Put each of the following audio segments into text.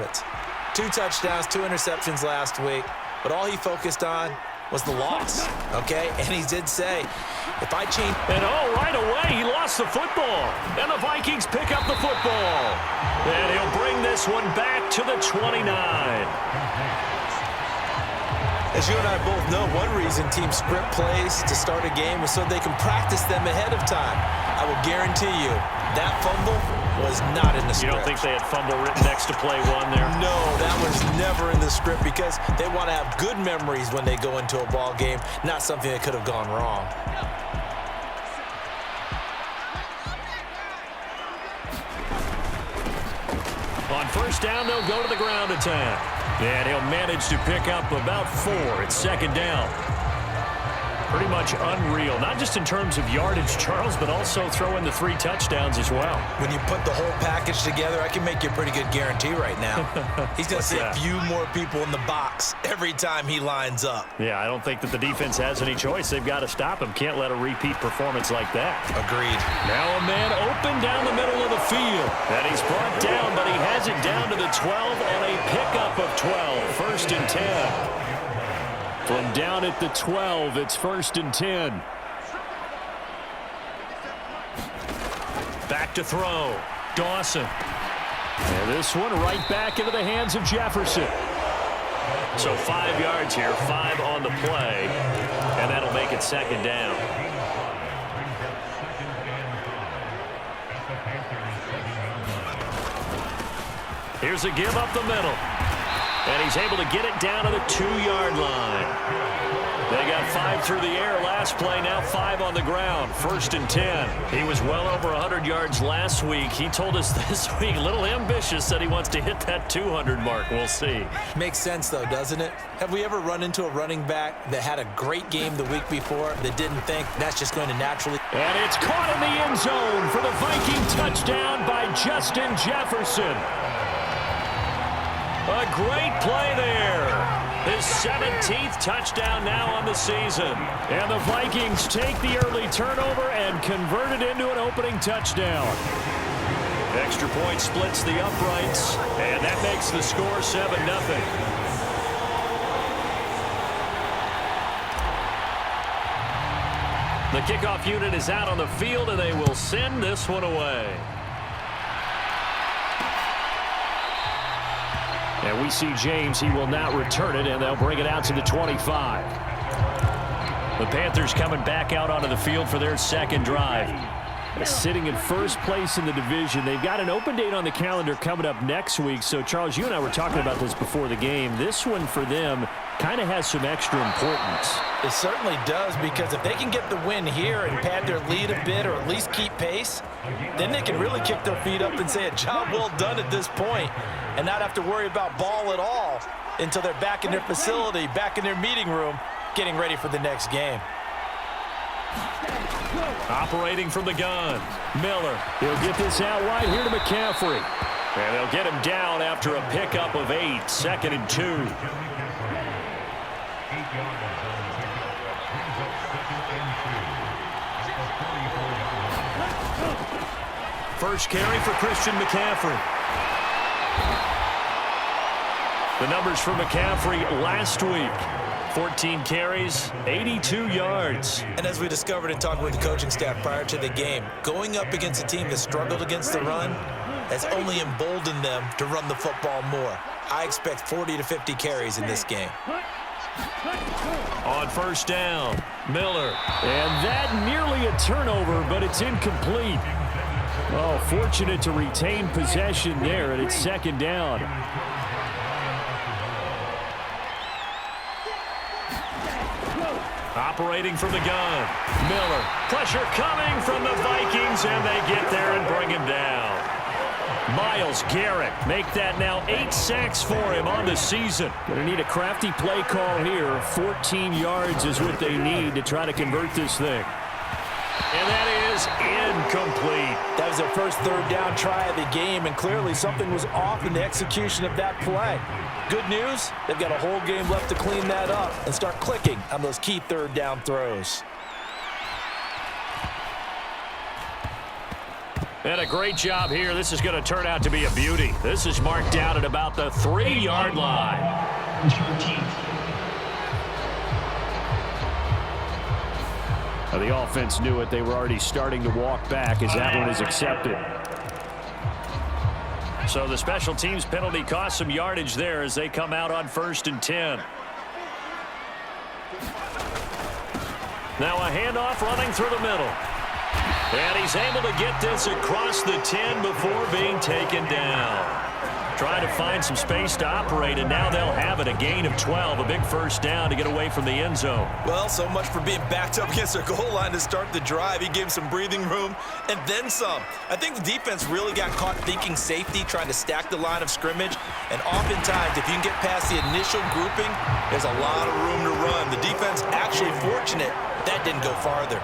performance. 2 touchdowns, 2 interceptions last week, but all he focused on was the loss, okay? And he did say, if I change... And right away, he lost the football. And the Vikings pick up the football. And he'll bring this one back to the 29. As you and I both know, one reason teams script plays to start a game is so they can practice them ahead of time. I will guarantee you that fumble was not in the script. You don't think they had fumble written next to play one there? No, that was never in the script because they want to have good memories when they go into a ball game, not something that could have gone wrong. On first down, they'll go to the ground attack. And he'll manage to pick up about 4 at second down. Pretty much unreal, not just in terms of yardage, Charles, but also throw in the 3 touchdowns as well. When you put the whole package together, I can make you a pretty good guarantee right now. He's going to see a few more people in the box every time he lines up. Yeah, I don't think that the defense has any choice. They've got to stop him. Can't let a repeat performance like that. Agreed. Now a man open down the middle of the field. And he's brought down, but he has it down to the 12 on a pickup of 12. First and 10. From down at the 12, it's first and 10. Back to throw. Dawson. And this one right back into the hands of Jefferson. So 5 yards here, 5 on the play. And that'll make it second down. Here's a give up the middle. And he's able to get it down to the 2-yard line. They got 5 through the air last play, now 5 on the ground. First and 10. He was well over 100 yards last week. He told us this week, a little ambitious, that he wants to hit that 200 mark. We'll see. Makes sense, though, doesn't it? Have we ever run into a running back that had a great game the week before that didn't think that's just going to naturally... And it's caught in the end zone for the Viking touchdown by Justin Jefferson. A great play there. His 17th touchdown now on the season. And the Vikings take the early turnover and convert it into an opening touchdown. Extra point splits the uprights, and that makes the score 7-0. The kickoff unit is out on the field, and they will send this one away. And we see James. He will not return it, and they'll bring it out to the 25. The Panthers coming back out onto the field for their second drive. Sitting in first place in the division. They've got an open date on the calendar coming up next week. So, Charles, you and I were talking about this before the game. This one for them kind of has some extra importance. It certainly does, because if they can get the win here and pad their lead a bit or at least keep pace, then they can really kick their feet up and say a job well done at this point and not have to worry about ball at all until they're back in their facility, back in their meeting room, getting ready for the next game. Operating from the gun, Miller. He'll get this out wide here to McCaffrey. And they'll get him down after a pickup of 8, second and 2. First carry for Christian McCaffrey. The numbers for McCaffrey last week. 14 carries, 82 yards. And as we discovered in talking with the coaching staff prior to the game, going up against a team that struggled against the run has only emboldened them to run the football more. I expect 40 to 50 carries in this game. On first down, Miller. And that nearly a turnover, but it's incomplete. Oh, fortunate to retain possession there, and it's second down. Operating from the gun, Miller. Pressure coming from the Vikings, and they get there and bring him down. Myles Garrett make that now 8 sacks for him on the season. Going to need a crafty play call here. 14 yards is what they need to try to convert this thing. And that is incomplete. That was their first third down try of the game, and clearly something was off in the execution of that play. Good news, they've got a whole game left to clean that up and start clicking on those key third down throws. And a great job here. This is going to turn out to be a beauty. This is marked down at about the 3-yard line. Now the offense knew it. They were already starting to walk back as that one is accepted. So the special teams penalty cost some yardage there as they come out on 1st and 10. Now a handoff running through the middle. And he's able to get this across the 10 before being taken down. Trying to find some space to operate, and now they'll have it. A gain of 12, a big first down to get away from the end zone. Well, so much for being backed up against their goal line to start the drive. He gave him some breathing room and then some. I think the defense really got caught thinking safety, trying to stack the line of scrimmage. And oftentimes, if you can get past the initial grouping, there's a lot of room to run. The defense actually fortunate that didn't go farther.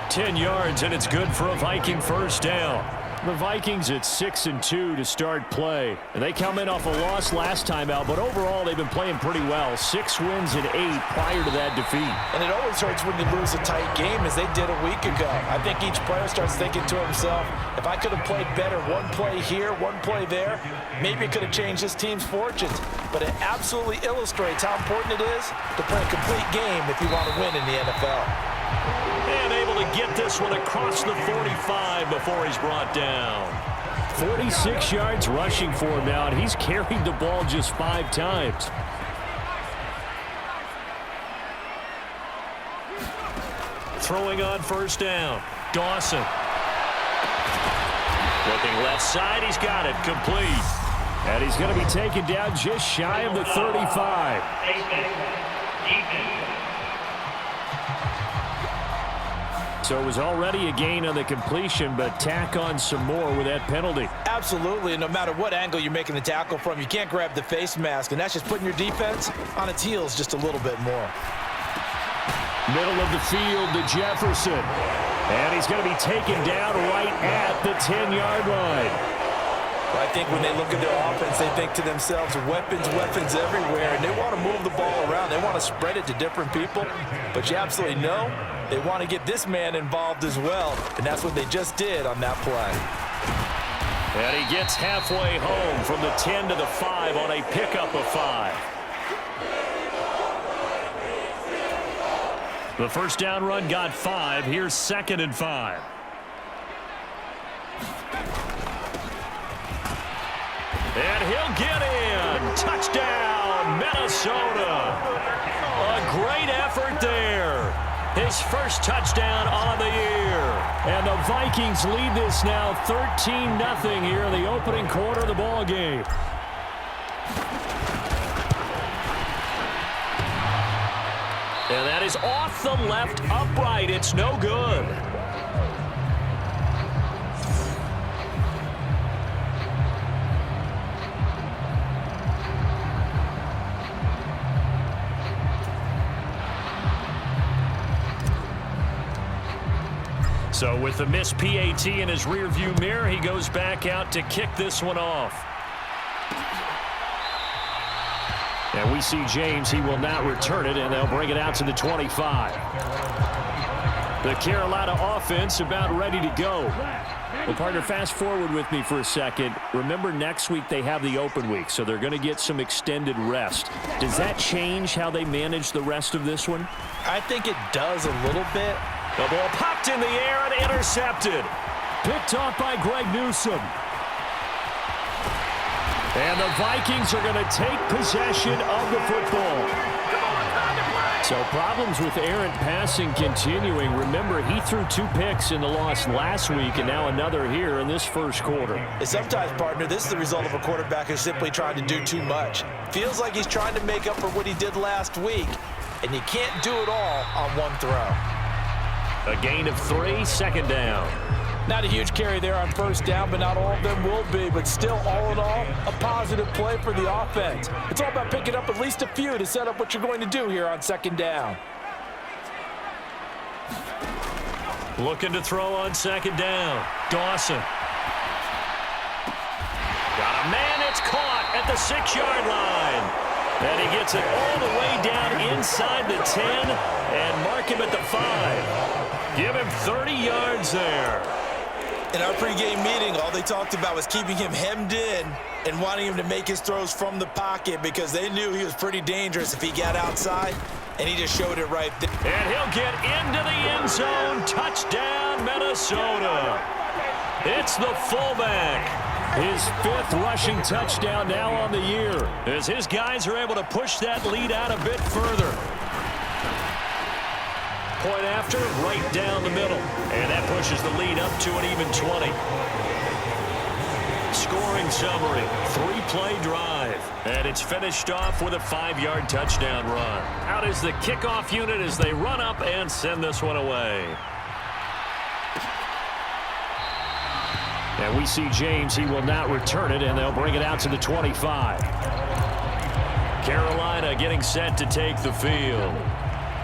10 yards, and it's good for a Viking first down. The Vikings at 6-2 to start play. And they come in off a loss last time out, but overall they've been playing pretty well. 6 wins and 8 prior to that defeat. And it always hurts when you lose a tight game, as they did a week ago. I think each player starts thinking to himself, if I could have played better one play here, one play there, maybe it could have changed this team's fortunes. But it absolutely illustrates how important it is to play a complete game if you want to win in the NFL. And able to get this one across the 45 before he's brought down. 46 yards rushing for him now, and he's carried the ball just 5 times. Throwing on first down. Dawson. Looking left side, he's got it, complete. And he's going to be taken down just shy of the 35. So it was already a gain on the completion, but tack on some more with that penalty. Absolutely, and no matter what angle you're making the tackle from, you can't grab the face mask, and that's just putting your defense on its heels just a little bit more. Middle of the field to Jefferson. And he's going to be taken down right at the 10-yard line. I think when they look at their offense, they think to themselves, weapons everywhere, and they want to move the ball around. They want to spread it to different people, but you absolutely know they want to get this man involved as well, and that's what they just did on that play. And he gets halfway home from the 10 to the 5 on a pickup of 5. The first down run got 5. Here's 2nd and 5. And he'll get in. Touchdown, Minnesota. A great effort there. His first touchdown on the year. And the Vikings lead this now 13-0 here in the opening quarter of the ball game. And that is off the left upright. It's no good. So with the missed PAT in his rearview mirror, he goes back out to kick this one off. And we see James. He will not return it, and they'll bring it out to the 25. The Carolina offense about ready to go. Well, partner, fast forward with me for a second. Remember, next week they have the open week, so they're going to get some extended rest. Does that change how they manage the rest of this one? I think it does a little bit. The ball popped in the air and intercepted. Picked off by Greg Newsome. And the Vikings are going to take possession of the football. So problems with errant passing continuing. Remember, he threw 2 picks in the loss last week, and now another here in this first quarter. And sometimes, partner, this is the result of a quarterback who's simply trying to do too much. Feels like he's trying to make up for what he did last week, and you can't do it all on one throw. A gain of 3, 2nd down. Not a huge carry there on first down, but not all of them will be. But still, all in all, a positive play for the offense. It's all about picking up at least a few to set up what you're going to do here on 2nd down. Looking to throw on 2nd down. Dawson. Got a man, it's caught at the 6-yard line. And he gets it all the way down inside the 10 and mark him at the 5. Give him 30 yards there. In our pregame meeting, all they talked about was keeping him hemmed in and wanting him to make his throws from the pocket because they knew he was pretty dangerous if he got outside, and he just showed it right there. And he'll get into the end zone. Touchdown, Minnesota. It's the fullback. His 5th rushing touchdown now on the year, as his guys are able to push that lead out a bit further. Point after, right down the middle. And that pushes the lead up to an even 20. Scoring summary, 3-play drive. And it's finished off with a 5-yard touchdown run. Out is the kickoff unit as they run up and send this one away. And we see James. He will not return it, and they'll bring it out to the 25. Carolina getting set to take the field.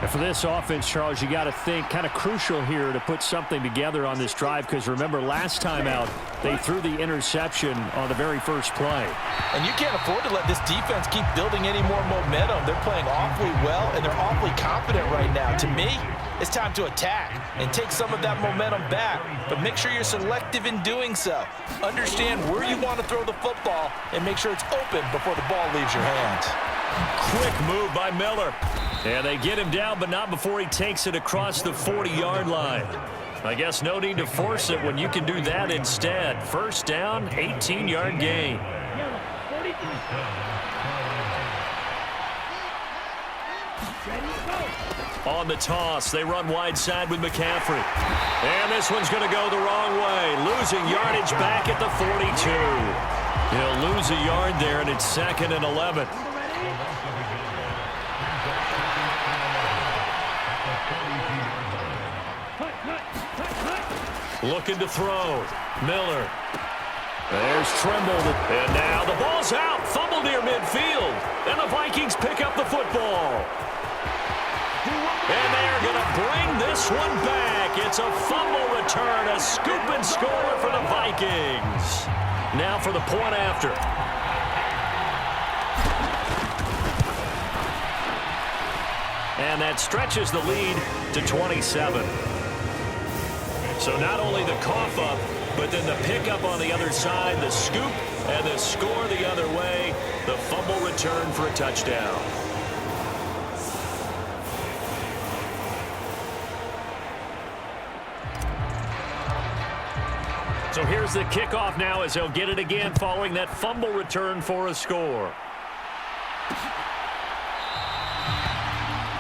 And for this offense, Charles, you got to think kind of crucial here to put something together on this drive, because remember last time out they threw the interception on the very first play. And you can't afford to let this defense keep building any more momentum. They're playing awfully well, and they're awfully confident right now. To me, it's time to attack and take some of that momentum back, but make sure you're selective in doing so. Understand where you want to throw the football and make sure it's open before the ball leaves your hands. Quick move by Miller. And they get him down, but not before he takes it across the 40-yard line. I guess no need to force it when you can do that instead. First down, 18-yard gain. On the toss, they run wide side with McCaffrey. And this one's going to go the wrong way. Losing yardage back at the 42. He'll lose a yard there, and it's 2nd and 11. Looking to throw. Miller. There's Trimble. And now the ball's out. Fumble near midfield. And the Vikings pick up the football. And they're going to bring this one back. It's a fumble return. A scoop and score for the Vikings. Now for the point after. And that stretches the lead to 27. So not only the cough up, but then the pickup on the other side, the scoop, and the score the other way, the fumble return for a touchdown. So here's the kickoff now as they'll get it again following that fumble return for a score.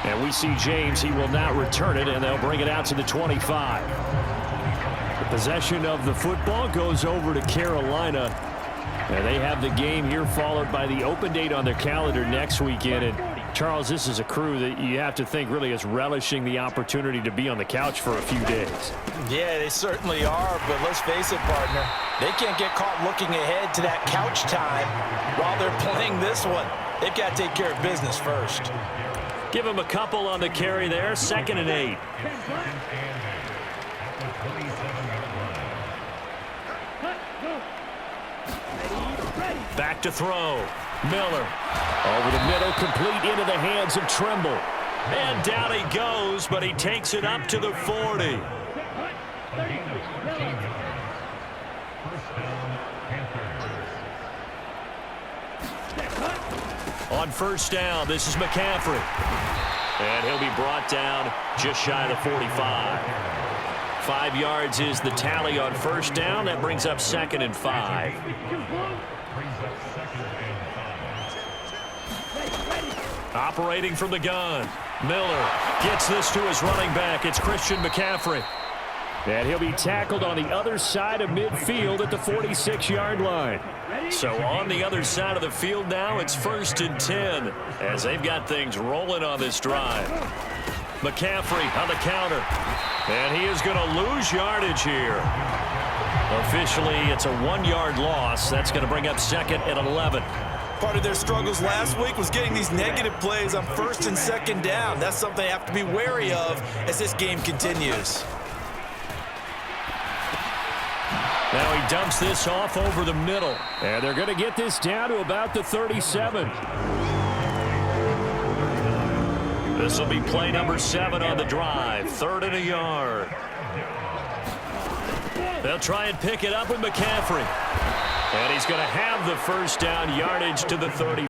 And we see James. He will not return it, and they'll bring it out to the 25. The possession of the football goes over to Carolina. And they have the game here followed by the open date on their calendar next weekend. And Charles, this is a crew that you have to think really is relishing the opportunity to be on the couch for a few days. Yeah, they certainly are, but let's face it, partner. They can't get caught looking ahead to that couch time while they're playing this one. They've got to take care of business first. Give him a couple on the carry there. 2nd and 8. Back to throw. Miller. Over the middle, complete into the hands of Trimble. And down he goes, but he takes it up to the 40. On first down, this is McCaffrey. And he'll be brought down just shy of the 45. 5 yards is the tally on first down. That brings up 2nd and 5. Operating from the gun. Miller gets this to his running back. It's Christian McCaffrey. And he'll be tackled on the other side of midfield at the 46-yard line. So on the other side of the field now, it's 1st and 10 as they've got things rolling on this drive. McCaffrey on the counter. And he is going to lose yardage here. Officially, it's a 1-yard loss. That's going to bring up 2nd and 11. Part of their struggles last week was getting these negative plays on 1st and 2nd down. That's something they have to be wary of as this game continues. Now he dumps this off over the middle. And they're going to get this down to about the 37. This will be play number 7 on the drive. 3rd and a yard. They'll try and pick it up with McCaffrey. And he's going to have the first down, yardage to the 30.